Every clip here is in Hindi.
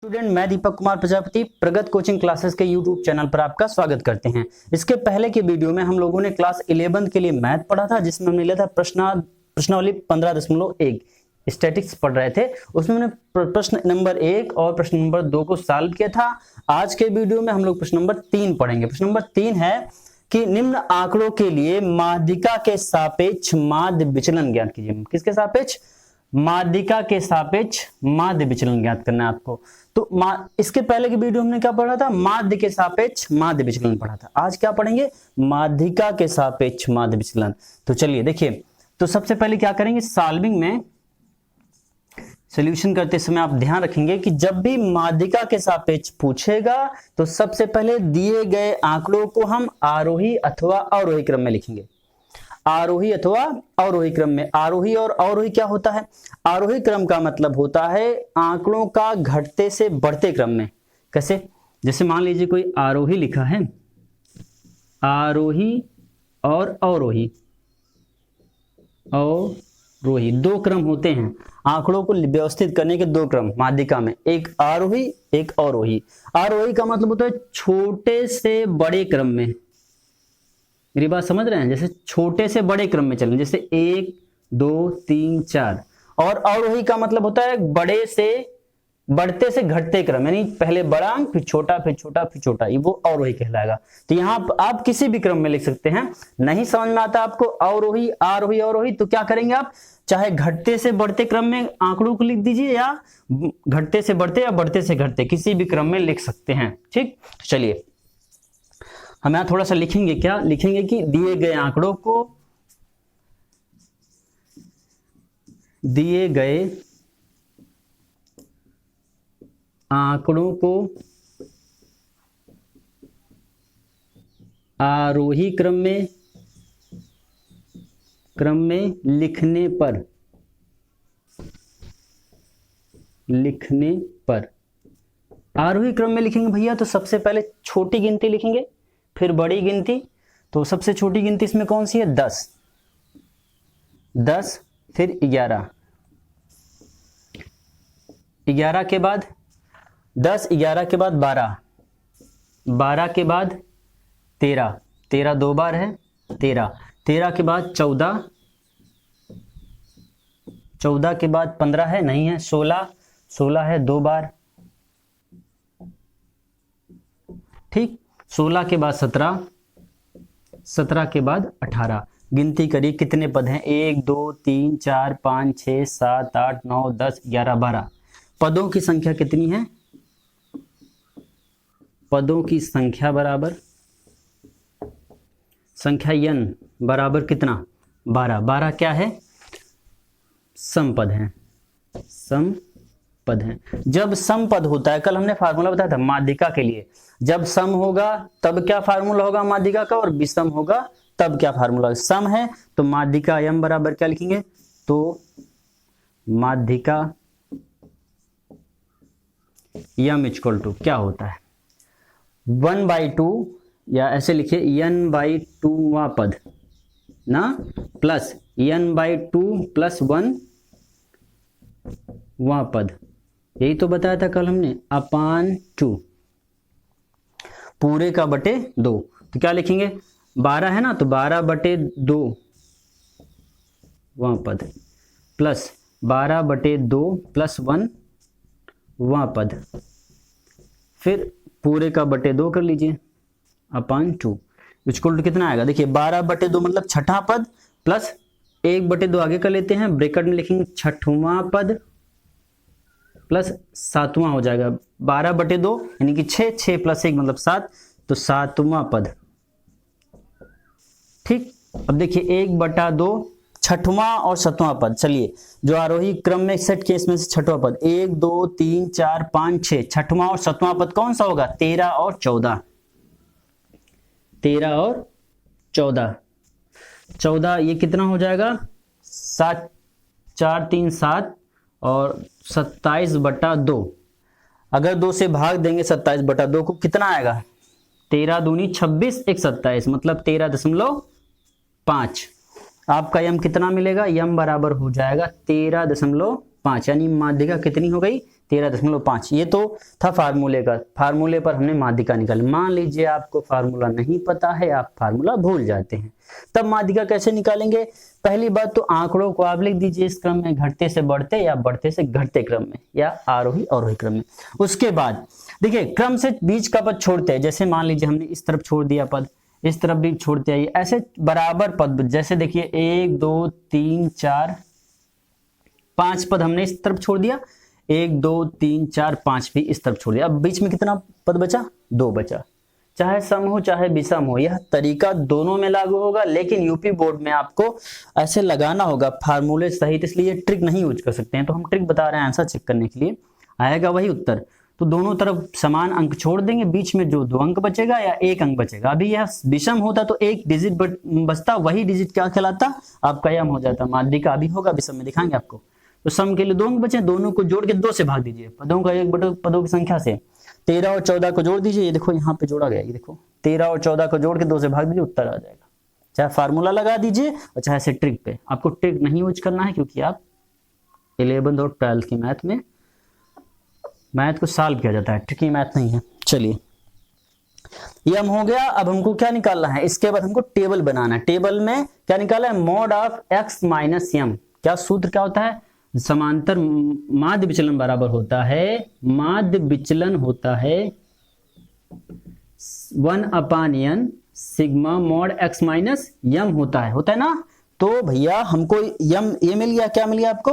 स्टूडेंट, मैं दीपक कुमार प्रजापति प्रगत कोचिंग क्लासेस के यूट्यूब चैनल पर आपका स्वागत करते हैं। इसके पहले के वीडियो में हम लोगों ने क्लास 11 के लिए मैथ पढ़ा था, जिसमें हमने लिया था प्रश्नावली 15.1 स्टैटिक्स पढ़ रहे थे। उसमें हमने प्रश्न नंबर 1 और प्रश्न नंबर 2 को सॉल्व किया था। आज के वीडियो में हम लोग प्रश्न नंबर 3 पढ़ेंगे। प्रश्न नंबर 3 है कि निम्न आंकड़ों के लिए माध्यिका के सापेक्ष माध्य विचलन ज्ञात कीजिए। किसके सापेक्ष? माध्यिका के सापेक्ष माध्य विचलन ज्ञात करना है आपको। तो इसके पहले की वीडियो हमने क्या पढ़ा था? माध्य के सापेक्ष माध्य विचलन पढ़ा था। आज क्या पढ़ेंगे? माध्यिका के सापेक्ष माध्य विचलन। तो चलिए देखिए, तो सबसे पहले क्या करेंगे, सॉल्विंग में सॉल्यूशन करते समय आप ध्यान रखेंगे कि जब भी माध्यिका के सापेक्ष पूछेगा तो सबसे पहले दिए गए आंकड़ों को हम आरोही अथवा अवरोही क्रम में लिखेंगे। आरोही अथवा अवरोही क्रम में। आरोही और अवरोही क्या होता है? आरोही क्रम का मतलब होता है आंकड़ों का घटते से बढ़ते क्रम में। कैसे? जैसे मान लीजिए कोई आरोही लिखा है, आरोही और अवरोही, अवरोही दो क्रम होते हैं। आंकड़ों को व्यवस्थित करने के दो क्रम माध्यिका में, एक आरोही एक अवरोही। आरोही का मतलब होता है छोटे से बड़े क्रम में। मेरी बात समझ रहे हैं? जैसे छोटे से बड़े क्रम में चलें, जैसे 1 2 3 4। और अवरोही का मतलब होता है बड़े से बढ़ते से घटते क्रम, यानी पहले बड़ा अंक फिर छोटा फिर छोटा फिर छोटा, ये वो अवरोही कहलाएगा। तो यहाँ आप किसी भी क्रम में लिख सकते हैं। नहीं समझ में आता आपको अवरोही आरोही अवरोही, तो क्या करेंगे आप? चाहे घटते से बढ़ते क्रम में आंकड़ों को लिख दीजिए, या घटते से बढ़ते या बढ़ते से घटते, किसी भी क्रम में लिख सकते हैं। ठीक, चलिए हम यहां थोड़ा सा लिखेंगे। क्या लिखेंगे कि दिए गए आंकड़ों को, दिए गए आंकड़ों को आरोही क्रम में लिखने पर आरोही क्रम में लिखेंगे भैया, तो सबसे पहले छोटी गिनती लिखेंगे फिर बड़ी गिनती। तो सबसे छोटी गिनती इसमें कौन सी है? 10 फिर 11 के बाद 10 11 के बाद 12 के बाद 13 दो बार है 13 के बाद 14 के बाद 15 है, नहीं है, 16 है दो बार। ठीक, 16 के बाद 17 के बाद 18। गिनती करिए कितने पद हैं? 1 2 3 4 5 6 7 8 9 10 11 12। पदों की संख्या कितनी है? पदों की संख्या बराबर संख्या n बराबर कितना? 12 क्या है? समपद है। जब समपद होता है, कल हमने फार्मूला बताया था माध्यिका के लिए, जब सम होगा तब क्या फार्मूला होगा माध्यिका का, और विषम होगा तब क्या फार्मूला होगा। सम है तो माध्यिका m बराबर क्या लिखेंगे? तो माध्यिका m इक्वल टू क्या होता है? 1/2, या ऐसे लिखिए n/2वां पद ना, प्लस n/2 + 1 वां पद। यही तो बताया था कल हमने, अपान 2 पूरे का बटे 2। तो क्या लिखेंगे? 12 है ना, तो 12/2 वां पद प्लस 12/2 + 1 वां पद, फिर पूरे का बटे 2 कर लीजिए, अपान 2 इक्वल टू कितना आएगा? देखिए 12/2 मतलब छठा पद, प्लस 1/2 आगे कर लेते हैं, ब्रैकेट में लिखेंगे छठवां पद प्लस 7वां हो जाएगा। 12/2 यानी कि 6 + 1 मतलब 7, तो 7वां पद। ठीक, अब देखिए 1/2 छठवां और 7वां पद। चलिए जो आरोही क्रम में सेट किए इसमें से छठवां पद 1 2 3 4 5 6, छठवां और 7वां पद कौन सा होगा? 13 और 14। 14 ये कितना हो जाएगा? 7 4 3 7 और 27/2। अगर 2 से भाग देंगे 27/2 को, कितना आएगा? 13 दूनी 26 1 27 मतलब 13.5। आपका यम कितना मिलेगा? यम बराबर हो जाएगा 13.5। 5, यानी माध्यिका कितनी हो गई 13.5। ये तो था फार्मूले का, फार्मूले पर हमने माध्यिका निकाली। मान लीजिए आपको फार्मूला नहीं पता है, आप फार्मूला भूल जाते हैं, तब माध्यिका कैसे निकालेंगे? पहली बात तो आंकड़ों को आप लिख दीजिए इस क्रम में, घटते से बढ़ते या बढ़ते से घटते क्रम में, या आरोही अवरोही क्रम में। उसके बाद देखिए क्रम से बीच का पद छोड़ते हैं, जैसे मान लीजिए हमने इस तरफ छोड़ दिया पद, इस तरफ भी छोड़ते आइए, ऐसे बराबर पद, जैसे देखिए 1 2 3 4 5 पद हमने इस तरफ छोड़ दिया, 1 2 3 4 5 भी इस तरफ छोड़ दिया। अब बीच में कितना पद बचा? 2 बचा। चाहे सम हो चाहे विषम हो, यह तरीका दोनों में लागू होगा, लेकिन यूपी बोर्ड में आपको ऐसे लगाना होगा फार्मूले सहित, इसलिए ट्रिक नहीं यूज कर सकते हैं। तो हम ट्रिक बता रहे हैं आंसर चेक करने के लिए, आएगा वही उत्तर। तो दोनों तरफ समान अंक छोड़ देंगे, बीच में जो 2 अंक बचेगा या 1 अंक बचेगा। अभी यह विषम होता तो 1 डिजिट बचता, वही डिजिट क्या कहलाता? आपका यम हो जाता। माध्यिका अभी होगा, विषम में दिखाएंगे आपको। तो सम के लिए 2 अंक बचे, दोनों को जोड़ के 2 से भाग दीजिए, पदों का 1 पदों की संख्या से। 13 और 14 को जोड़ दीजिए, ये देखो यहाँ पे जोड़ा गया, ये देखो 13 और 14 को जोड़ के 2 से भाग दीजिए, उत्तर आ जाएगा। चाहे फार्मूला लगा दीजिए और चाहे से ट्रिक पे, आपको ट्रिक नहीं यूज करना है, क्योंकि आप 11th और 12th की मैथ में मैथ को सॉल्व किया जाता है, ट्रिकी मैथ नहीं है। चलिए यम हो गया। अब हमको क्या निकालना है? इसके बाद हमको टेबल बनाना है। टेबल में क्या निकाला है? मॉड ऑफ x माइनस यम। क्या सूत्र क्या होता है? समांतर माध्य विचलन बराबर होता है, माध्य विचलन होता है 1/n sigma mod x minus M होता है ना। तो भैया हमको यम ये मिल गया, क्या मिल गया आपको?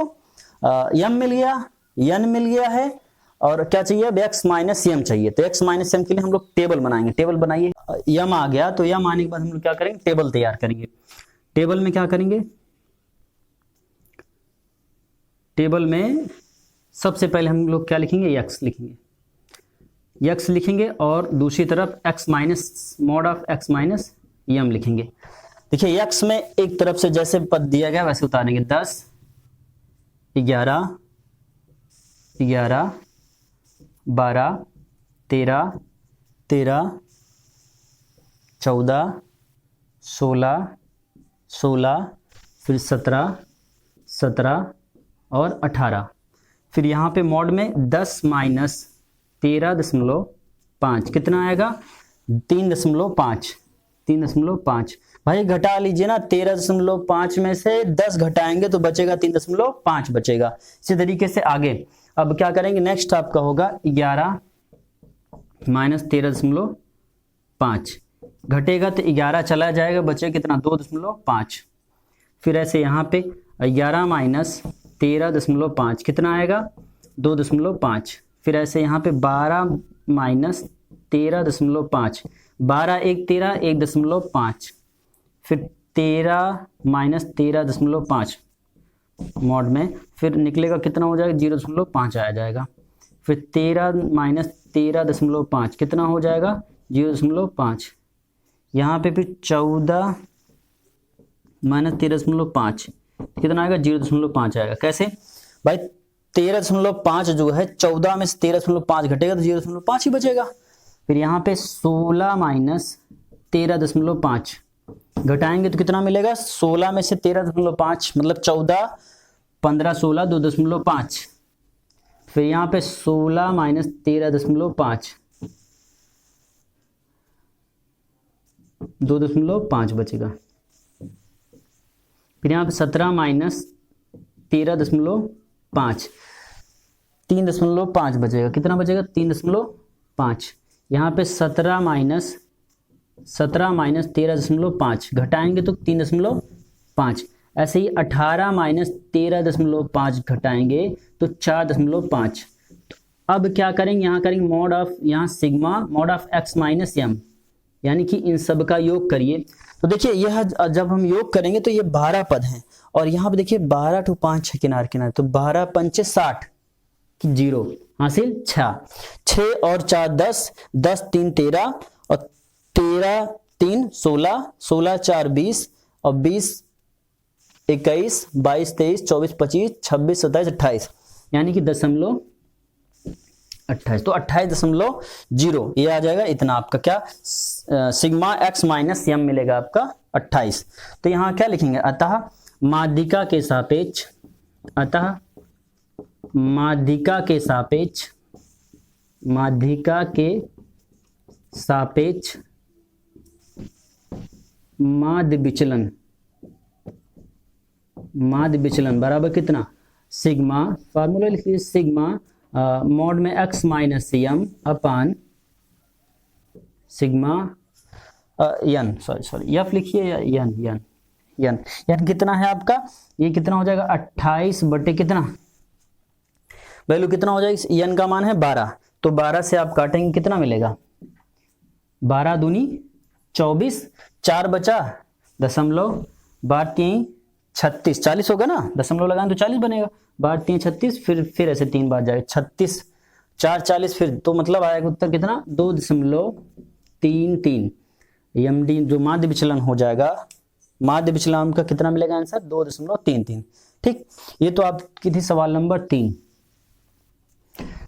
यम मिल गया, n मिल गया है, और क्या चाहिए? अब x माइनस यम चाहिए। तो x माइनस यम के लिए हम लोग टेबल बनाएंगे। टेबल बनाइए, यम आ गया, तो यम आने के बाद हम लोग क्या करेंगे? टेबल तैयार करेंगे। टेबल में क्या करेंगे? टेबल में सबसे पहले हम लोग क्या लिखेंगे? x लिखेंगे, x लिखेंगे, और दूसरी तरफ x minus mod of x minus M लिखेंगे। देखिए x में एक तरफ से जैसे पद दिया गया वैसे उतारेंगे। 10 11 11 12 13 13 14 16 16, फिर 17 17 और 18। फिर यहाँ पे मॉड में 10 माइनस 13.5 कितना आएगा? 3.5 3.5। भाई घटा लीजिए ना, 13.5 में से 10 घटाएंगे तो बचेगा 3.5 बचेगा। इसी तरीके से आगे अब क्या करेंगे? नेक्स्ट आपका होगा 11 माइनस 13.5, घटेगा तो 11 चला जाएगा, बचे कितना? 2.5। फिर ऐसे यहाँ पे 11 माइनस 13.5 कितना आएगा? 2.5। फिर ऐसे यहाँ पे 12 माइनस 13.5, 12 1 13 1.5। फिर 13 माइनस 13.5 मॉड में, फिर निकलेगा कितना हो जाएगा? 0.5 आ जाएगा। फिर 13 माइनस 13.5 कितना हो जाएगा? 0.5। यहाँ पे फिर 14 माइनस 13.5 कितना आएगा? 0.5 आएगा। कैसे भाई? 13.5 जो है 14 में से 13.5 घटेगा तो 0.5 ही बचेगा। फिर यहाँ पे 16 माइनस 13.5 घटाएंगे तो कितना मिलेगा? 16 में से 13.5 मतलब 14, 15 16 2.5। फिर यहाँ पे 16 माइनस 13.5 2.5 बचेगा। फिर यहाँ पे 17 माइनस 13.5 3.5 बचेगा। कितना बचेगा? 3.5। यहाँ पे 17 माइनस 13.5 घटाएंगे तो 3.5। ऐसे ही 18 माइनस 13.5 घटाएंगे तो 4.5। तो अब क्या करेंगे? यहाँ करेंगे मॉड ऑफ, यहाँ sigma mod of x minus M, यानी कि इन सब का योग करिए। तो देखिए यह जब हम योग करेंगे तो ये 12 पद हैं, और यहाँ पे देखिए 12 to 5 किनारे किनारे, तो 12 पंचे 60 कि 0 हासिल 6 और 4 10, 10 3 13 और 13 3 16, 16 4 20 और 20 21 22 23 24 25 26 27 28, यानी कि 0.28। तो 28.0 ये आ जाएगा। इतना आपका क्या सिग्मा x माइनस यम मिलेगा आपका 28। तो यहाँ क्या लिखेंगे? अतः माध्यिका के सापेक्ष, अतः माध्यिका के सापेक्ष, माध्यिका के सापेक्ष माध्य विचलन, माध्य विचलन बराबर कितना, सिग्मा, फार्मूला लिख लीजिए, सिग्मा मॉड में x माइनस एम अपान सिग्मा यन, सॉरी एफ लिखिए या यन, यन यन यन कितना है आपका, ये कितना हो जाएगा 28 बटे कितना, वैल्यू कितना हो जाएगा, यन का मान है 12, तो 12 से आप काटेंगे कितना मिलेगा, 12 दूनी 24, 4 बचा दशमलव, 12 3 36, 40 होगा ना, दशमलव लगाएं तो 40 बनेगा, 12 3 36, फिर ऐसे 3 बार जाएगा 36, 4 40, फिर तो मतलब आएगा उत्तर कितना 2.33, एमडी जो माध्य विचलन हो जाएगा, माध्य विचलन का कितना मिलेगा आंसर 2.33। ठीक, ये तो आपकी थी सवाल नंबर 3।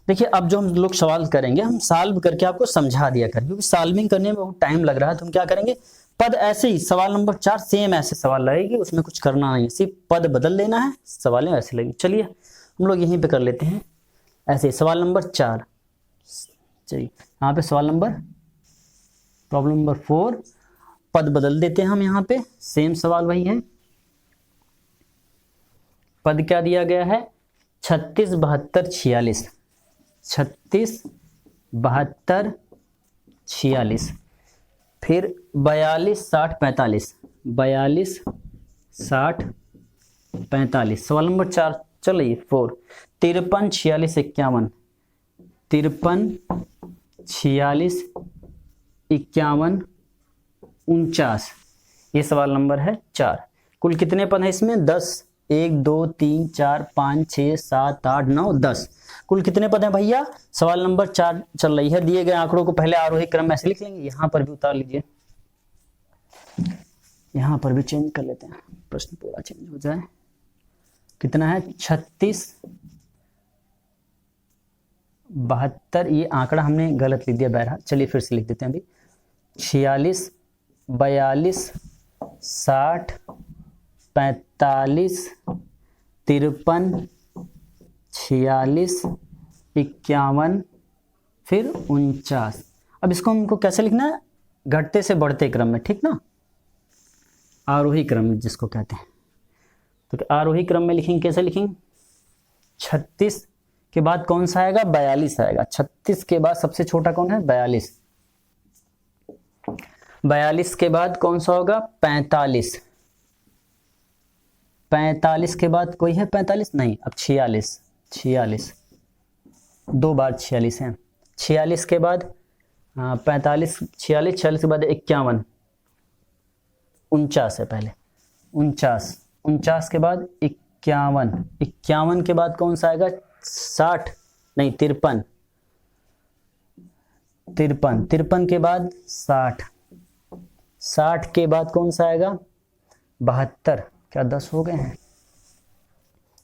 देखिए अब जो हम लोग सवाल करेंगे, हम सॉल्व करके आपको समझा दिया करें, क्योंकि सॉल्विंग करने में बहुत टाइम लग रहा है, तो हम क्या करेंगे, पद ऐसे ही, सवाल नंबर 4 सेम ऐसे सवाल लगेगी, उसमें कुछ करना नहीं है, सिर्फ पद बदल लेना है, सवालें ऐसे लगेंगे। चलिए हम लोग यहीं पे कर लेते हैं ऐसे, सवाल नंबर 4, चलिए यहाँ पे सवाल नंबर, प्रॉब्लम नंबर 4, पद बदल देते हैं हम, यहाँ पे सेम सवाल वही है। पद क्या दिया गया है, 36 72 46, 36 72 46, फिर 42 60 45, 42 60 45, सवाल नंबर 4 चलिए 4, 53 46 51, 53 46 51 49, ये सवाल नंबर है 4। कुल कितने पद हैं इसमें, 10, 1 2 3 4 5 6 7 8 9 10, कुल कितने पद हैं भैया, सवाल नंबर 4 चल रही है। दिए गए आंकड़ों को पहले आरोही क्रम में ऐसे लिख लेंगे, यहां पर भी उतार लीजिए, यहां पर भी चेंज कर लेते हैं, प्रश्न पूरा चेंज हो जाए। कितना है 36 72, ये आंकड़ा हमने गलत लिख दिया, बहरहाल चलिए फिर से लिख देते हैं अभी, 46 42 60 45 53 46 51 फिर 49। अब इसको हमको कैसे लिखना है, घटते से बढ़ते क्रम में, ठीक ना, आरोही क्रम जिसको कहते हैं, तो आरोही क्रम में लिखेंगे, कैसे लिखेंगे, 36 के बाद कौन सा आएगा, 42 आएगा, 36 के बाद सबसे छोटा कौन है 42, 42 के बाद कौन सा होगा 45, 45 के बाद कोई है 45 नहीं, अब 46, 46 दो बार 46 है, 46 के बाद 45 46, 46 के बाद 51 49 है पहले, 49 49 के बाद 51, 51 के बाद कौन सा आएगा 60 नहीं 53, 53 53 के बाद 60, 60 के बाद कौन सा आएगा 72, क्या 10 हो गए हैं,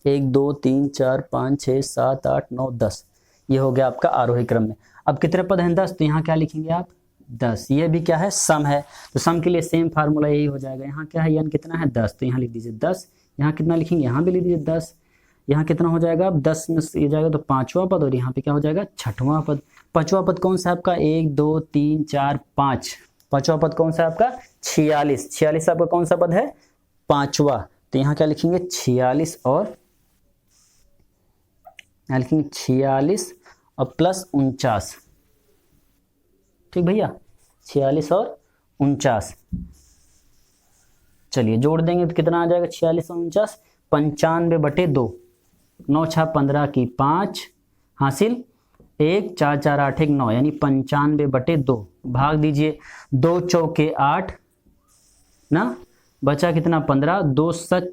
1 2 3 4 5 6 7 8 9 10, ये हो गया आपका आरोही क्रम में। अब कितने पद हैं 10, तो यहाँ क्या लिखेंगे आप 10, ये भी क्या है सम है, तो सम के लिए सेम फार्मूला यही हो जाएगा, यहाँ क्या है यन कितना है 10, तो यहाँ लिख दीजिए 10, यहाँ कितना लिखेंगे यहाँ भी लिख दीजिए 10, यहाँ कितना हो जाएगा, अब 10 में ये जाएगा तो 5वां पद, और यहाँ पे क्या हो जाएगा 6वां पद। 5वां पद कौन सा है आपका 1 2 3 4 5, 5वां पद कौन सा है आपका 46, 46 आपका कौन सा पद है 5वां, तो यहाँ क्या लिखेंगे 46 और यहाँ लिखेंगे 46 और प्लस 49, ठीक भैया 46 और 49, चलिए जोड़ देंगे तो कितना आ जाएगा 46 और 49, 95 बटे 2, 9 6 15 की 5 हासिल 1 4 4 8 1 9, यानी 95 बटे 2, भाग दीजिए 2 चौके 8 ना, बचा कितना 15, 2 7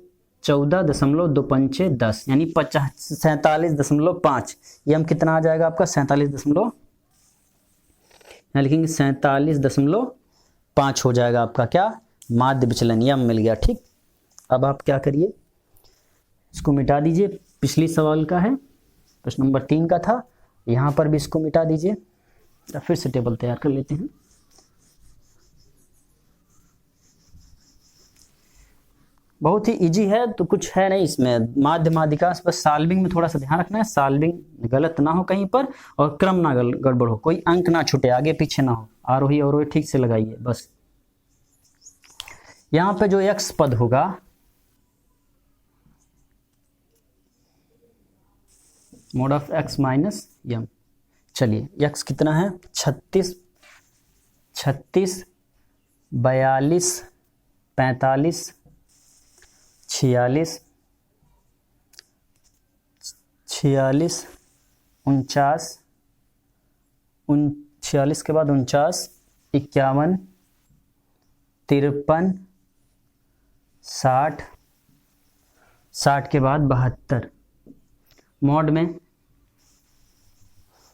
14 दशमलव 2 पंचे 10, यानी 47.5, ये हम कितना आ जाएगा आपका 47 यहाँ लिखेंगे 47.5 हो जाएगा आपका क्या माध्य विचलन, यम मिल गया। ठीक, अब आप क्या करिए इसको मिटा दीजिए, पिछली सवाल का है प्रश्न नंबर 3 का था, यहाँ पर भी इसको मिटा दीजिए, फिर से टेबल तैयार कर लेते हैं। बहुत ही इजी है, तो कुछ है नहीं इसमें। माध्य माध्यिका बस सॉल्विंग में थोड़ा सा ध्यान रखना है, सॉल्विंग गलत ना हो कहीं पर, और क्रम ना गड़बड़ हो, कोई अंक ना छूटे, आगे पीछे ना हो, आरोही अवरोही ठीक से लगाइए बस। यहाँ पे जो x पद होगा, मोड ऑफ x माइनस यम, चलिए x कितना है 36, 42, 46, 46, 46, 49, 46 के बाद 49, 51, 53, 60, 60 के बाद 72। मॉड में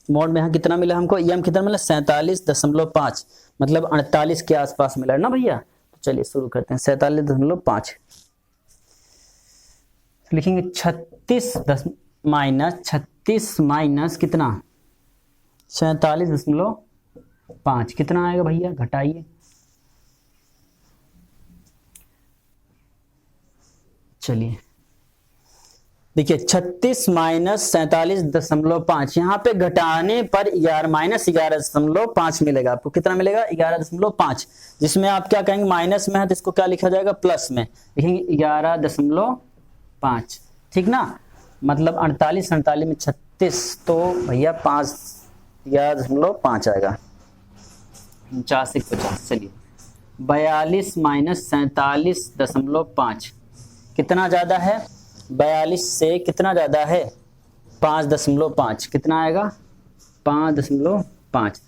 यहाँ कितना मिला हमको, यम कितना मिला 47.5, मतलब 48 के आसपास मिला है ना भैया। तो चलिए शुरू करते हैं, 47.5 लिखेंगे। 36 माइनस कितना 47.5 कितना आएगा भैया, घटाइए। चलिए देखिए 36 माइनस 47.5, यहाँ पे घटाने पर -11.5 मिलेगा आपको। कितना मिलेगा 11.5, जिसमें आप क्या कहेंगे माइनस में है तो इसको क्या लिखा जाएगा प्लस में, लिखेंगे 11.5, ठीक ना। मतलब 48 में 36 तो भैया 11.5 आएगा, 49, चलिए 42 माइनस 47.5 कितना ज्यादा है, 42 से कितना ज्यादा है 5.5, कितना आएगा 5.5।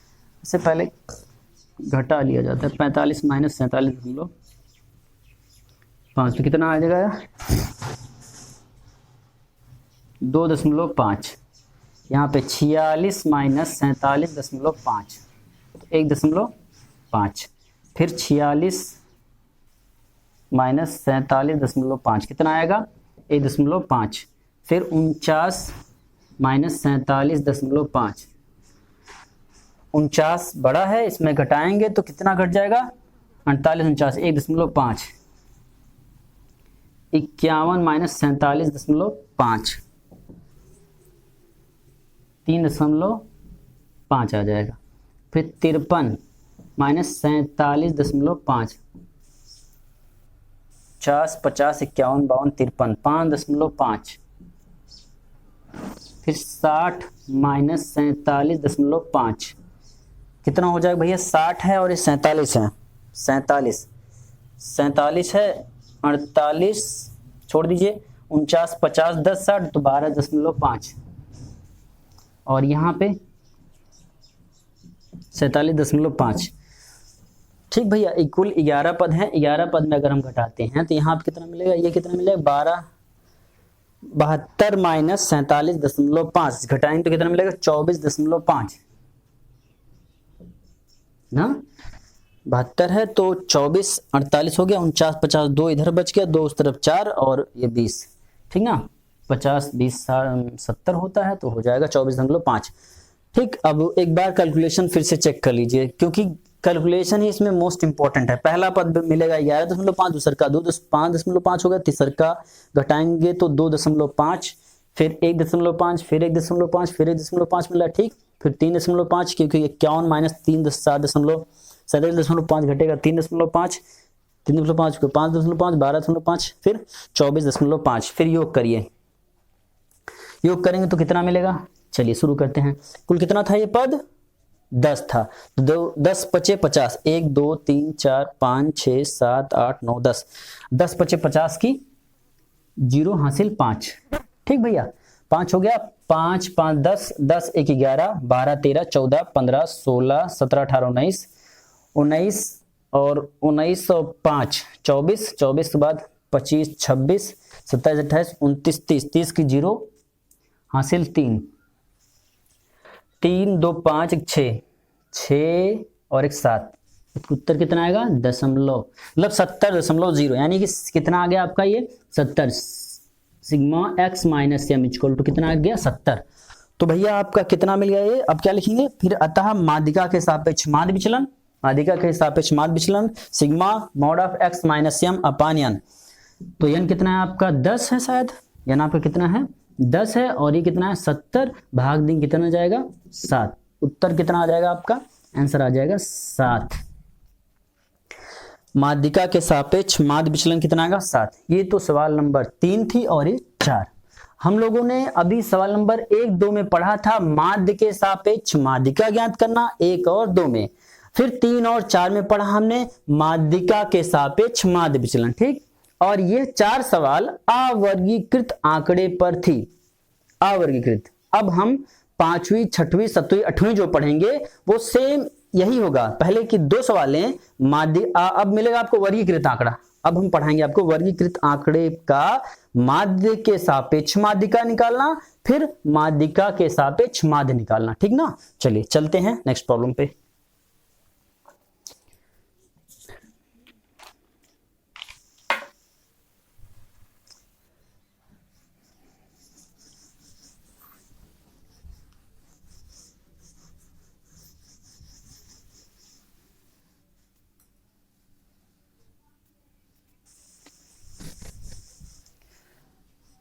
इससे पहले घटा लिया जाता है, 45 माइनस 47.5 तो कितना आ जाएगा 2.5। यहाँ पे 46 माइनस 47.5 1.5, फिर 46 माइनस 47.5 कितना आएगा 1.5, फिर 49 माइनस 47.5, 49 बड़ा है, इसमें घटाएंगे तो कितना घट जाएगा 48, 49 1.5, 51 माइनस 47.5 3.5 आ जाएगा, फिर 53 माइनस 47.5 50, 51, 52, 53 5.5, फिर 60 माइनस 47.5 कितना हो जाएगा भैया 60 है और ये 47 है, 47 है, 48 छोड़ दीजिए, 49, 50, 10, 60 तो 12.5, और यहाँ पे 47.5, ठीक भैया। कुल 11 पद हैं, 11 पद में अगर हम घटाते हैं तो यहाँ पे कितना मिलेगा, ये कितना मिलेगा 72 माइनस 47.5 घटाएंगे तो कितना मिलेगा 24.5 ना, 72 है तो 24, 48 हो गया, 49, 50, 2 इधर बच गया, 2 उस तरफ 4 और ये 20, ठीक ना, 50, 20, 70 होता है तो हो जाएगा 24.5, ठीक। अब एक बार कैलकुलेशन फिर से चेक कर लीजिए, क्योंकि कैलकुलेशन ही इसमें मोस्ट इंपॉर्टेंट है। पहला पद मिलेगा 11.5, दूसर का 5.5 होगा, तीसर का घटाएंगे तो 2.5, फिर 1.5, फिर 1.5, फिर 1.5 मिला, ठीक, फिर 3.5 क्योंकि 51 माइनस 7.5 घटेगा 3.5, 3.5 को 5.5, 12.5, फिर 24.5, फिर योग करिए, योग करेंगे तो कितना मिलेगा। चलिए शुरू करते हैं। कुल कितना था ये पद 10 था, तो 10 पचे 50, 1 2 3 4 5 6 7 8 9 10, 10 पचे 50 की 0 हासिल 5, ठीक भैया, 5 हो गया, 5 5 10, 10 1 11, 12 13 14 15 16 17 18 19, 19 और 19 और 5 24, 24 के बाद 25 26 27 28 29 30, 30 की 0 हासिल 3, 3 2 5 1 6 और 1 7, उत्तर कितना आएगा दशमलव, मतलब 70.0, यानी कि कितना आ गया आपका ये 70, sigma x minus m equal to कितना आ गया 70। तो भैया आपका कितना मिल गया ये, अब क्या लिखेंगे फिर, अतः माध्यिका के सापेक्ष माध्य विचलन, माध्यिका के सापेक्ष माध्य विचलन sigma mod of x minus M upon n, तो n कितना है आपका 10 है, शायद n आपका कितना है 10 है, और ये कितना है 70 भाग दिन कितना आ जाएगा 7। उत्तर कितना आ जाएगा आपका, आंसर आ जाएगा 7। माध्यिका के सापेक्ष माध्य विचलन कितना आएगा 7। ये तो सवाल नंबर 3 थी और ये 4। हम लोगों ने अभी सवाल नंबर 1, 2 में पढ़ा था माध्य के सापेक्ष माध्यिका ज्ञात करना, 1 और 2 में। फिर 3 और 4 में पढ़ा हमने माध्यिका के सापेक्ष माध्य विचलन, ठीक। और ये 4 सवाल अवर्गीकृत आंकड़े पर थी, अवर्गीकृत। अब हम 5वीं, 6वीं, 7वीं, 8वीं जो पढ़ेंगे वो सेम यही होगा। पहले की 2 सवालें माध्य, अब मिलेगा आपको वर्गीकृत आंकड़ा। अब हम पढ़ाएंगे आपको वर्गीकृत आंकड़े का माध्य के सापेक्ष माध्यिका निकालना, फिर माध्यिका के सापेक्ष माध्य निकालना, ठीक ना। चलिए चलते हैं नेक्स्ट प्रॉब्लम पे।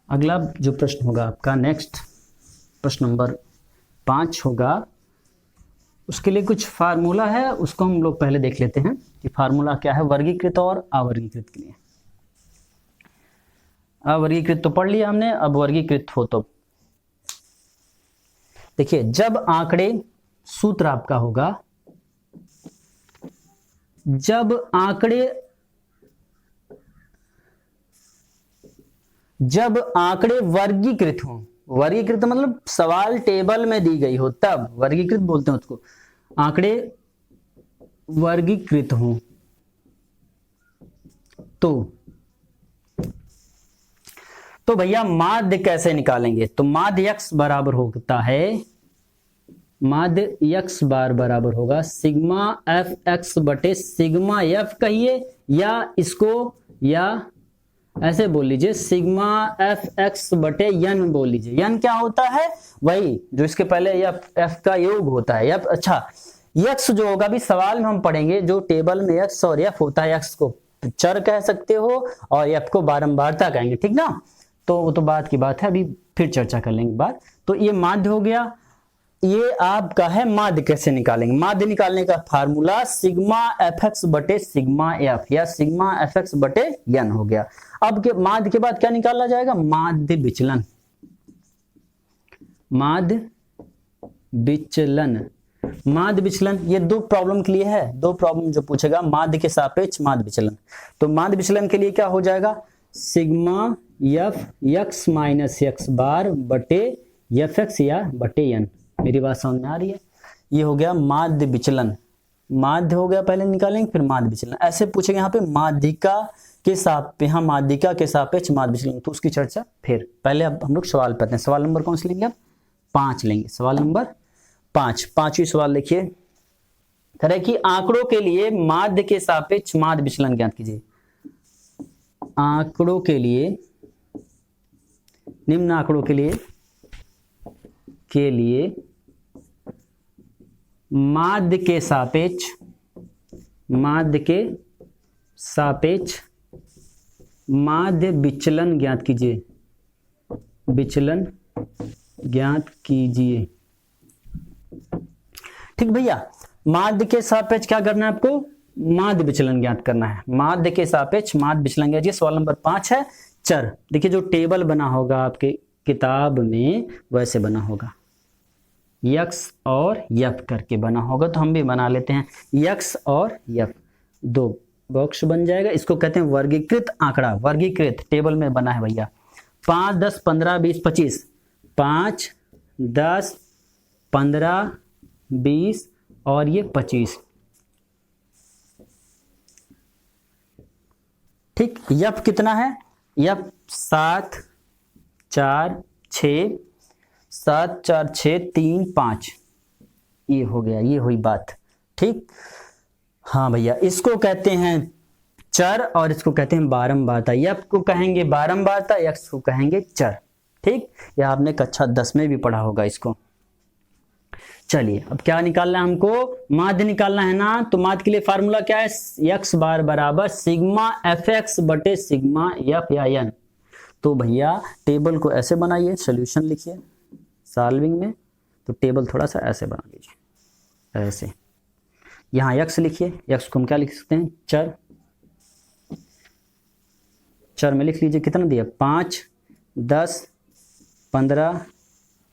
अगला जो प्रश्न होगा आपका नेक्स्ट प्रश्न नंबर 5 होगा। उसके लिए कुछ फार्मूला है, उसको हम लोग पहले देख लेते हैं कि फार्मूला क्या है वर्गीकृत और अवर्गीकृत के लिए। अवर्गीकृत तो पढ़ लिया हमने, अब वर्गीकृत हो तो देखिए, जब आंकड़े, सूत्र आपका होगा, जब आंकड़े वर्गीकृत हो, वर्गीकृत मतलब सवाल टेबल में दी गई हो तब वर्गीकृत बोलते हैं उसको। आंकड़े वर्गीकृत हो तो भैया माध्य कैसे निकालेंगे। तो माध्य x बराबर होता है, माध्य x बार बराबर होगा सिग्मा एफ एक्स बटे सिग्मा एफ कहिए, या इसको, या ऐसे बोल लीजिए सिग्मा एफ एक्स बटे यन बोल लीजिए। यन क्या होता है, वही जो इसके पहले एफ का योग होता है। अच्छा, यक्स जो होगा भी सवाल में हम पढ़ेंगे, जो टेबल में यक्स और एफ होता है, यक्स को चर कह सकते हो और एफ को बारंबारता कहेंगे, ठीक ना। तो वो तो बात की बात है, अभी फिर चर्चा कर लेंगे बात। तो ये माध्य हो गया, ये आपका है माध्य कैसे निकालेंगे। माध्य निकालने का फार्मूला सिग्मा एफ एक्स बटे सिग्मा एफ, या सिग्मा एफ एक्स बटे यन हो गया। अब के माध्य के बाद क्या निकाला जाएगा, माध्य विचलन। माध्य विचलन, माध्य विचलन ये 2 प्रॉब्लम के लिए है, 2 प्रॉब्लम जो पूछेगा माध्य के सापेक्ष माध्य विचलन। तो माध्य विचलन के लिए क्या हो जाएगा, sigma F X minus X bar बटे एफ एक्स या बटे एन। मेरी बात समझ में आ रही है। ये हो गया माध्य विचलन, माध्य हो गया पहले निकालेंगे, फिर माध्य विचलन। ऐसे पूछेंगे यहाँ पे माध्यिका के सापेक्ष, यहाँ माध्यिका के सापेक्ष माध्य विचलन, तो उसकी चर्चा फिर। पहले अब हम लोग सवाल पढ़ते हैं। सवाल नंबर कौन से लेंगे, अब 5 लेंगे। सवाल नंबर 5, 5वीं सवाल लिखिए। कह रहे कि आंकड़ों के लिए माध्य के सापेक्ष माध्य विचलन ज्ञात कीजिए। आंकड़ों के लिए, निम्न आंकड़ों के लिए माध्य के सापेक्ष, माध्य के सापेक्ष माध्य विचलन ज्ञात कीजिए, विचलन ज्ञात कीजिए। ठीक भैया, माध्य के सापेक्ष क्या करना है आपको, माध्य विचलन ज्ञात करना है। माध्य के सापेक्ष माध्य विचलन ज्ञात कीजिए। सवाल नंबर 5 है चर। देखिए जो टेबल बना होगा आपके किताब में वैसे बना होगा, यक्स और यफ करके बना होगा, तो हम भी बना लेते हैं यक्स और यफ, 2 बॉक्स बन जाएगा। इसको कहते हैं वर्गीकृत आंकड़ा, वर्गीकृत टेबल में बना है भैया। 5, 10, 15, 20, 25, 5, 10, 15, 20 और ये 25। ठीक, यफ कितना है, यफ 7, 4, 6, 7, 4, 6, 3, 5, ये हो गया, ये हुई बात। ठीक, हाँ भैया, इसको कहते हैं चर और इसको कहते हैं बारंबारता। यफ को कहेंगे बारंबारता, यक्स को कहेंगे चर। ठीक, यह आपने कक्षा 10 में भी पढ़ा होगा इसको। चलिए अब क्या निकालना है हमको, माध्य निकालना है ना। तो माध्य के लिए फार्मूला क्या है, x बार बराबर सिग्मा एफ एक्स बटे सिग्मा एफ या एन। तो भैया टेबल को ऐसे बनाइए, सोल्यूशन लिखिए सॉल्विंग में, तो टेबल थोड़ा सा ऐसे बना लीजिए, ऐसे। यहाँ x लिखिए, x को हम क्या लिख सकते हैं, चर। चर में लिख लीजिए कितना दिया, 5, 10, 15,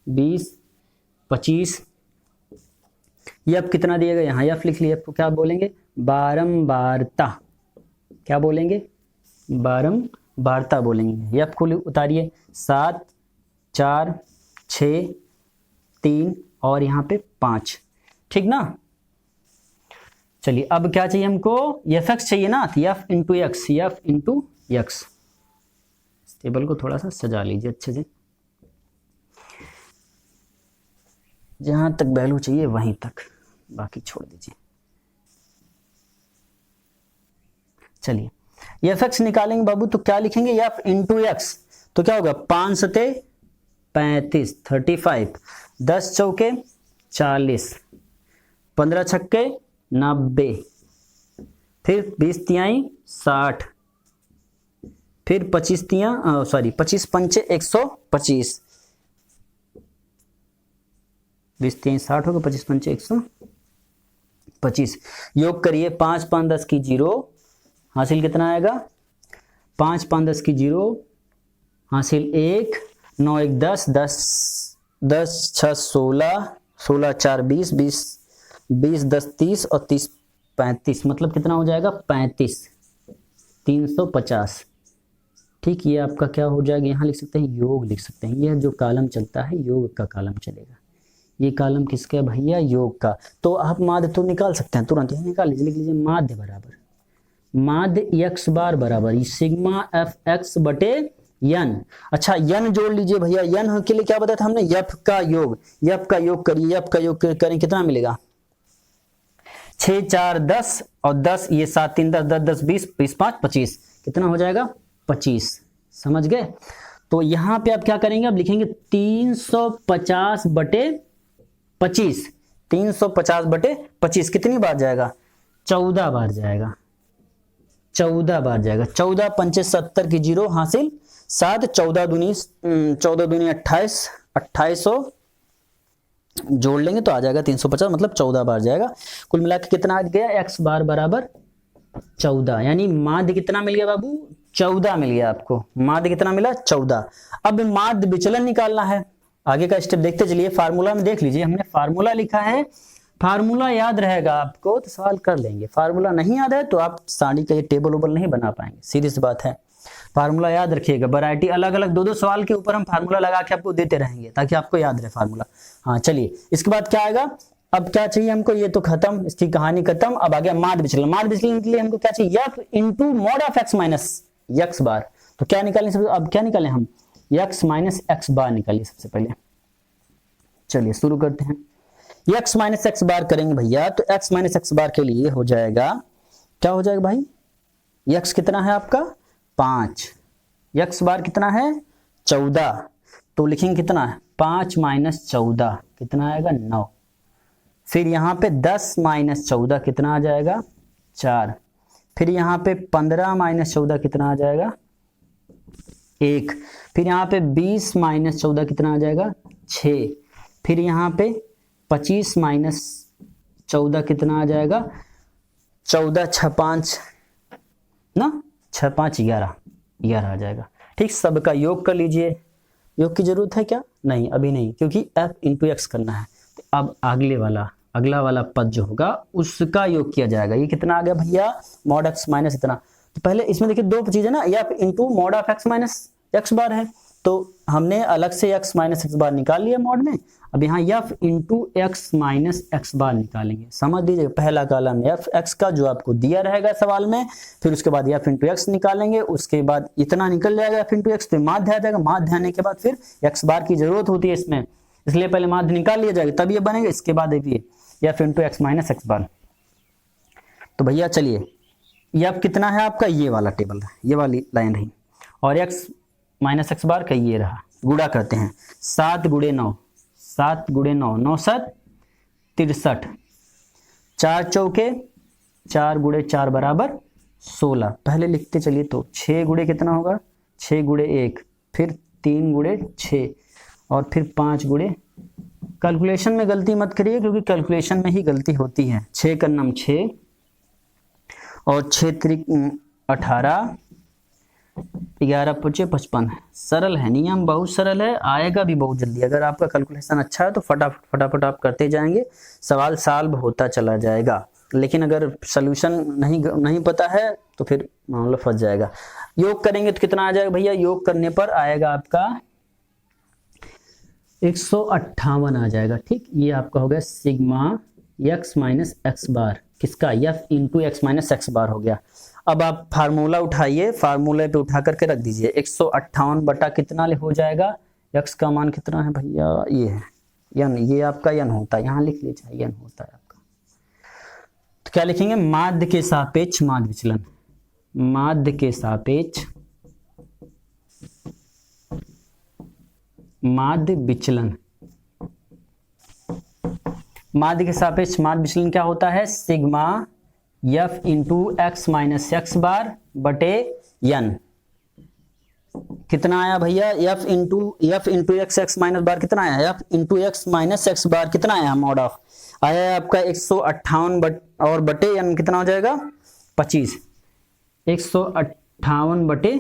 20, 25। यफ कितना दिएगा, यहाँ यफ लिख लिया, आपको क्या बोलेंगे, बारंबारता। क्या बोलेंगे, बारंबारता बोलेंगे। यफ को उतारिए, 7, 4, 6, 3 और यहाँ पे 5, ठीक ना। चलिए अब क्या चाहिए हमको, एफ एक्स चाहिए ना, F into x, F into x. Table को थोड़ा सा सजा लीजिए अच्छे से, जहां तक वैल्यू चाहिए वहीं तक, बाकी छोड़ दीजिए। चलिए एफ एक्स निकालेंगे बाबू, तो क्या लिखेंगे, एफ इंटू एक्स। तो क्या होगा, 5 सते 35, 35, 10 चौके 40, 15 छक्के 90, फिर 20 तिहाई 60, फिर 25 पंचे 125, 20 तिहाई 60 होगा, 25 पंचे 125। योग करिए, 5 5 10 की 0, हासिल कितना आएगा, 5 5 10 की 0, हासिल 1, 9 1 10, 10 6 16, 16 4 20, 20 10 30 और 30 35, मतलब कितना हो जाएगा, 35, 350। ठीक, ये आपका क्या हो जाएगा, यहाँ लिख सकते हैं योग लिख सकते हैं। यह जो कॉलम चलता है योग का कॉलम चलेगा। ये कॉलम किसका है भैया, योग का। तो आप माध्य तो निकाल सकते हैं तुरंत, निकाल लीजिए, लिख लीजिए माध्य बराबर, माध्य एक्स बार बराबर सिग्मा एफ एक्स बटे यन। अच्छा यन जोड़ लीजिए भैया, यन के लिए क्या बताया था हमने, यफ का योग। यफ का योग करिए, यफ का योग करें कितना मिलेगा, 6 4 10 और 10, ये 7 3 10 10 10 20 20 5 25, कितना हो जाएगा, 25। समझ गए। तो यहां पे आप क्या करेंगे, आप लिखेंगे 350 बटे 25, 350 बटे 25 कितनी बार जाएगा, 14 बार जाएगा, 14 बार जाएगा। 14 पंचे 70 की 0, हासिल 7, 14 दूनी 28, 2800 जोड़ लेंगे तो आ जाएगा 350, मतलब 14 बार जाएगा। कुल मिला के कितना आ गया, x बार बराबर 14, यानी माध्य कितना मिल गया बाबू, 14 मिल गया आपको। माध्य कितना मिला, 14। अब माध्य विचलन निकालना है, आगे का स्टेप देखते चलिए। फार्मूला में देख लीजिए, हमने फार्मूला लिखा है, फार्मूला याद रहेगा आपको तो सवाल कर लेंगे। फार्मूला नहीं याद है तो आप साड़ी का ये टेबल ओबल नहीं बना पाएंगे, सीधी सी बात है। फार्मूला याद रखिएगा, वैरायटी अलग अलग 2-2 सवाल के ऊपर हम फार्मूला लगा के आपको देते रहेंगे ताकि आपको याद रहे फार्मूला। हाँ चलिए, इसके बाद क्या आएगा, अब क्या चाहिए हमको, ये तो खत्म, इसकी कहानी खत्म। अब आ गया माध्य विचलन। माध्य विचलन के लिए हमको क्या चाहिए, F into mod of X minus X bar. तो क्या निकालें सबसे, अब क्या निकालें हम, एक्स माइनस एक्स बार निकालिए सबसे पहले। चलिए शुरू करते हैं, x माइनस एक्स बार करेंगे भैया, तो x माइनस एक्स बार के लिए हो जाएगा, क्या हो जाएगा भाई, x कितना है आपका 5, x बार कितना है 14, तो लिखेंगे कितना है 5 माइनस 14 कितना आएगा 9। फिर यहाँ पे 10 माइनस 14 कितना आ जाएगा 4। फिर यहाँ पे 15 माइनस 14 कितना आ जाएगा 1। फिर यहाँ पे 20 माइनस 14 कितना आ जाएगा 6। फिर यहाँ पे 25 माइनस 14 कितना आ जाएगा 14 6 5 ना 6 5 11 आ जाएगा। ठीक, सबका योग कर लीजिए। योग की जरूरत है क्या, नहीं अभी नहीं, क्योंकि f इंटू एक्स करना है। तो अब अगला वाला पद जो होगा उसका योग किया जाएगा। ये कितना आ गया भैया, मॉड एक्स माइनस इतना। तो पहले इसमें देखिए दो चीज है ना, F into mod of X minus X bar है, तो हमने अलग से एक्स माइनस एक्स बार निकाल लिया मॉड में। अब यहाँ F into X minus X bar निकालेंगे। समझ लीजिए, पहला कॉलम एफ एक्स का जो आपको दिया रहेगा सवाल में, फिर उसके बाद एफ इंटू एक्स निकालेंगे, उसके बाद इतना निकल जाएगा एफ इंटू एक्स, तो माध्य आ जाएगा। माध्य आने के बाद फिर एक्स बार की जरूरत होती है इसमें, इसलिए पहले माध्य निकाल लिया जाएगा तब ये बनेगा। इसके बाद देखिए F into X minus X bar. तो भैया चलिए, एफ कितना है आपका, ये वाला टेबल है, ये वाली लाइन रही, और एक्स माइनस एक्स बार का ये रहा। गुणा करते हैं, 7 गुणे 9, 7 गुणे 9, 9 7 63, 4 चौके 4 गुणे 4 बराबर 16। पहले लिखते चलिए तो 6 गुणे कितना होगा, 6 गुणे 1, फिर 3 गुणे 6 और फिर 5 गुणे। कैलकुलेशन में गलती मत करिए क्योंकि कैलकुलेशन में ही गलती होती है। 6 का नाम 6 और 6 त्रिक 18, 11 पचे 55। सरल है, नियम बहुत सरल है, आएगा भी बहुत जल्दी। अगर आपका कैलकुलेशन अच्छा है तो फटाफट आप करते जाएंगे, सवाल सॉल्व होता चला जाएगा। लेकिन अगर सोल्यूशन नहीं पता है तो फिर मामला फंस जाएगा। योग करेंगे तो कितना आ जाएगा भैया, योग करने पर आएगा आपका 158 आ जाएगा। ठीक, ये आपका हो गया sigma x minus X bar, किसका, f into X minus X bar हो गया। अब आप फार्मूला उठाइए, फार्मूले पे उठा करके रख दीजिए। 158 बटा कितना हो जाएगा, x का मान कितना है भैया, ये है n, ये आपका n होता है, यहाँ लिख लीजिए n होता है आपका। तो क्या लिखेंगे, माध्य के सापेक्ष माध्य विचलन, माध्य के सापेक्ष माध्य विचलन। माध्य के सापेक्ष माध्य विचलन क्या होता है, sigma f into X minus X bar बटे n। कितना आया भैया, f into X minus bar कितना आया, f into X minus X bar कितना आया, मॉड ऑफ आया है आपका 158 और बटे n कितना हो जाएगा 25। 158 बटे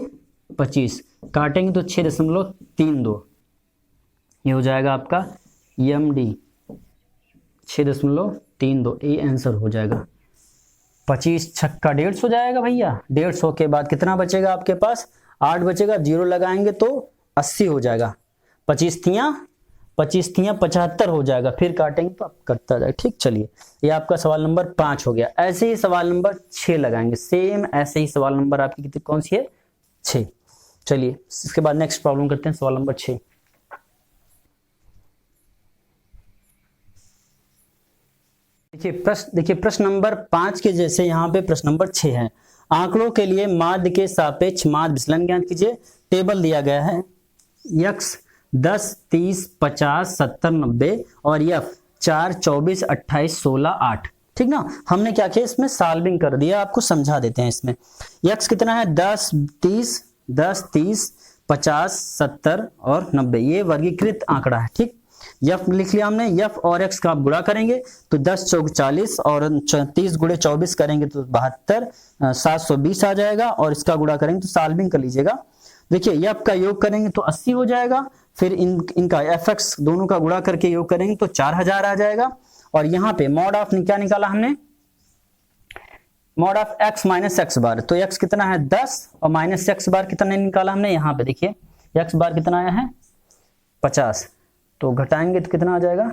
25 काटेंगे तो 6.32, ये हो जाएगा आपका MD 6.32, ये आंसर हो जाएगा। 25 छक्का 150 हो जाएगा भैया। 150 के बाद कितना बचेगा आपके पास, 8 बचेगा, 0 लगाएंगे तो 80 हो जाएगा। 25 थियां 75 हो जाएगा, फिर काटेंगे तो आप करता जाएगा। ठीक, चलिए ये आपका सवाल नंबर 5 हो गया। ऐसे ही सवाल नंबर 6 लगाएंगे, सेम ऐसे ही सवाल नंबर आपकी कितनी कौन सी है, 6। चलिए इसके बाद नेक्स्ट प्रॉब्लम करते हैं, सवाल नंबर 6। देखिए प्रश्न नंबर 5 के जैसे यहाँ पे प्रश्न नंबर 6 है। आंकड़ों के लिए माध्य के सापेक्ष माध्य विचलन ज्ञात कीजिए। टेबल दिया गया है, x 10, 30, 50, 70, 90 और f 4, 24, 28, 16, 8। ठीक ना, हमने क्या किया, इसमें सॉल्विंग कर दिया, आपको समझा देते हैं। इसमें x कितना है, 10, 30, 50, 70 और 90, ये वर्गीकृत आंकड़ा है। ठीक, f लिख लिया हमने, f और x का आप गुणा करेंगे तो 10 चौक 40 और 30 गुणे 24 करेंगे तो 72, 720 आ जाएगा। और इसका गुणा करेंगे तो सॉल्विंग कर लीजिएगा। देखिए f का योग करेंगे तो 80 हो जाएगा, फिर इनका fx दोनों का गुणा करके योग करेंगे तो 4000 आ जाएगा। और यहाँ पे मॉड ऑफ क्या निकाला हमने, mod of x minus X bar, तो x कितना है 10 और माइनस एक्स बार कितना निकाला हमने, यहाँ पे देखिए x बार कितना आया है 50, तो घटाएंगे तो कितना आ जाएगा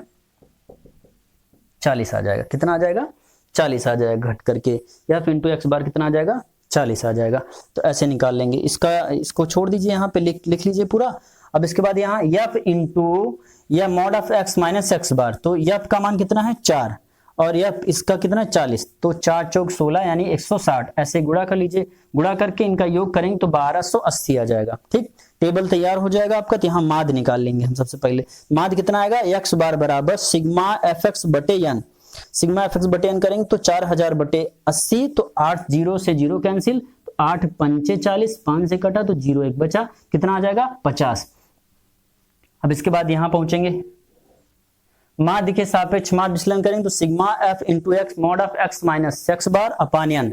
40 आ जाएगा। कितना आ जाएगा 40 आ जाएगा घट करके, f इंटू एक्स बार कितना आ जाएगा 40 आ जाएगा। तो ऐसे निकाल लेंगे, इसको छोड़ दीजिए, यहाँ पे लिख लीजिए पूरा। अब इसके बाद यहाँ f इंटू या mod of x minus X bar, तो f का मान कितना है 4 और f इसका कितना 40, तो 4 चौक 16 यानी 160, ऐसे गुणा कर लीजिए। गुणा करके इनका योग करेंगे तो 1280 आ जाएगा। ठीक, टेबल तैयार हो जाएगा आपका। तो यहाँ माध्य निकाल लेंगे हम सबसे पहले। माध्य कितना आएगा, x बार बराबर सिग्मा fx बटे n। सिग्मा fx बटे n करेंगे तो 4000 बटे 80, तो 8 0 से 0 कैंसिल, तो 8 पंचे 40, 5 से कटा तो 0 1 बचा, कितना आ जाएगा 50। अब इसके बाद यहाँ पहुंचेंगे, माध्य के सापेक्ष माध्य विचलन करेंगे तो sigma f into x mod of x minus X bar upon n,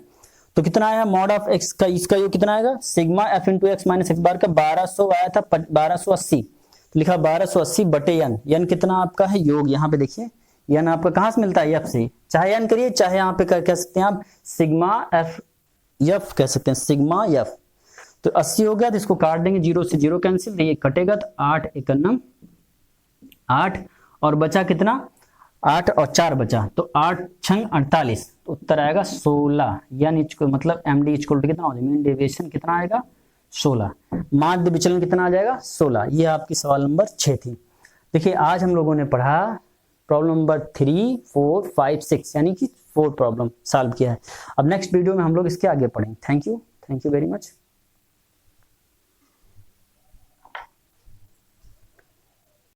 तो कितना आया मॉड ऑफ x का, इसका योग कितना आएगा, sigma f into X minus X bar का 1200 आया था 1280, तो लिखा 1280 बटे n कितना आपका है योग, यहाँ पे देखिए n आपका कहाँ से मिलता है f से, चाहे n करिए चाहे यहाँ पे कह सकते हैं आप सिग्मा f कह सकते हैं, सिग्मा f। तो 80 हो गया, तो इसको काट देंगे, 0 से 0 कैंसिल, तो ये कटेगा, तो 8 एकन्नम 8 और बचा कितना 8 और 4 बचा, तो 8 छंग 48, तो उत्तर आएगा 16, यानी मतलब MD इक्वल टू कितना हो जाएगा, मीन डेविएशन कितना आएगा 16, माध्य विचलन कितना आ जाएगा 16। ये आपकी सवाल नंबर 6 थी। देखिए आज हम लोगों ने पढ़ा प्रॉब्लम नंबर 3, 4, 5, 6 यानी कि 4 प्रॉब्लम सॉल्व किया है। अब नेक्स्ट वीडियो में हम लोग इसके आगे पढ़ेंगे। Thank you very much.